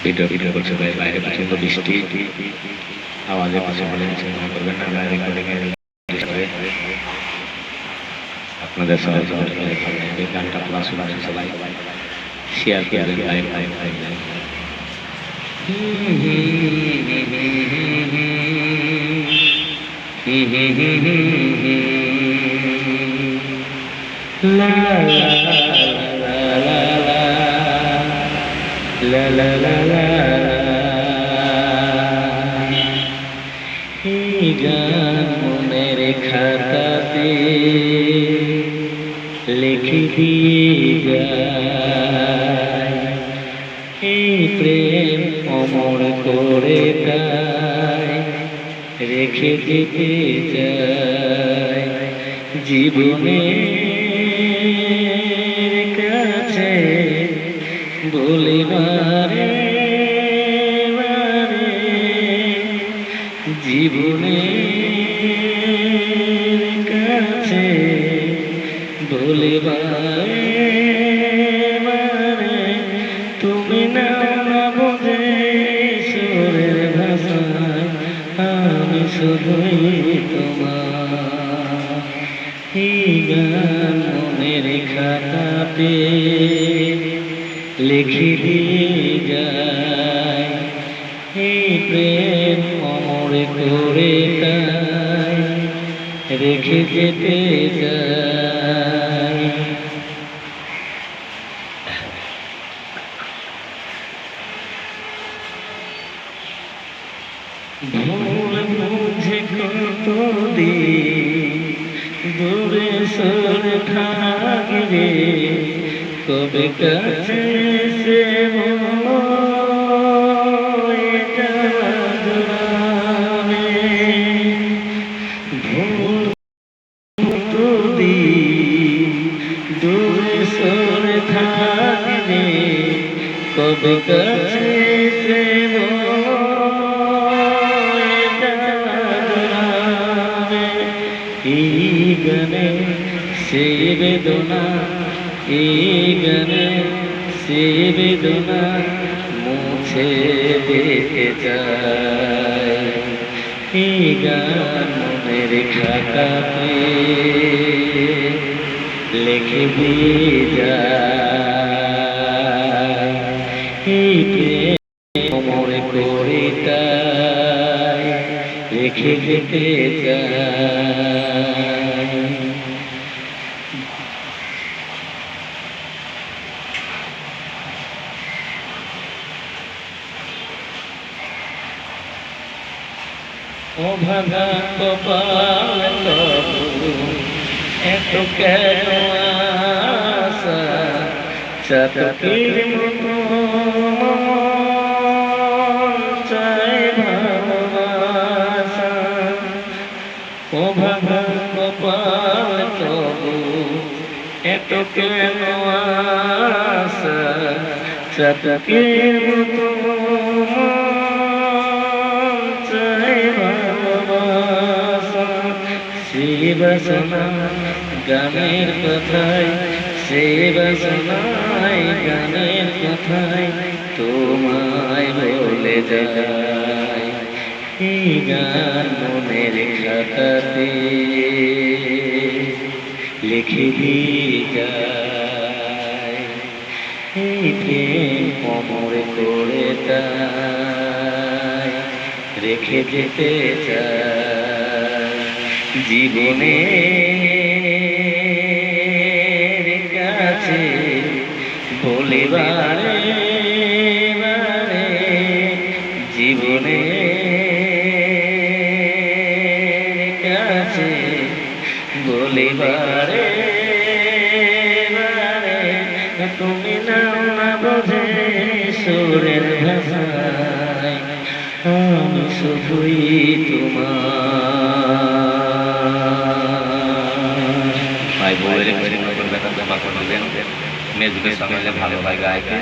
Video video করছে ভাই, বাইরে প্রচন্ড বৃষ্টি, আওয়াজে কিছু বলে কিছু মনে করবেন না, বাইরে আপনাদের সবাই গানটা প্লাস শুনবেন, সবাই শেয়ার করবেন, like like like like. La la la la la la, এই গান মনের খাতাতে লিখে দিয়ে যায়, এই প্রেম অমর করে তাই রেখে যেতে চায় জীবনের কাছে বলিবারে বারে, জীবনের কাছে বলিবারে বারে, তুমি না বোঝে সুরের ভাষায়, আমি শুধুই তোমার। এই গান মনের খাতাতে লিখে দিয়ে যায়, এই প্রেম অমর করে তাই রেখে যেতে যায়। ভুল বুঝে কতদিন দূরে সরে থাকবে, কবে কাছে সে ভুল কতদিন দূরে সরে থাকবে, কবে কাছে সে এই গানে সে বেদনা, এই গানে সে বেদনা মুছে দিতে চায়, এই গান মনের খাতাতে লিখে দিয়ে যায়, এই প্রেম অমর করে তাই রেখে যেতে চায়। ও ভাঙা কপাল তবু এত কেন আশা, চাতকের মতো চাই ভালোবাসা। ও ভাঙা কপাল তবু এত কেন আশা, চাতকের মতো সে বাসনা গানের কথায়, সে বাসনায় গানের কথায় তোমায় বলে যায়, এই গান মনের খাতাতে লিখে দিয়ে যায়, এই প্রেম অমর করে তাই রেখে যেতে চায় জীবনের কাছে বলিবারে বারে, জীবনের কাছে বলিবারে বারে, তুমি না বোঝে সুরের ভাষায়, আমি শুধুই তোমার। ভাই বউয়ের ক্ষমা করে দেন, মেজবে সামলে ভালো হয় গায়কে।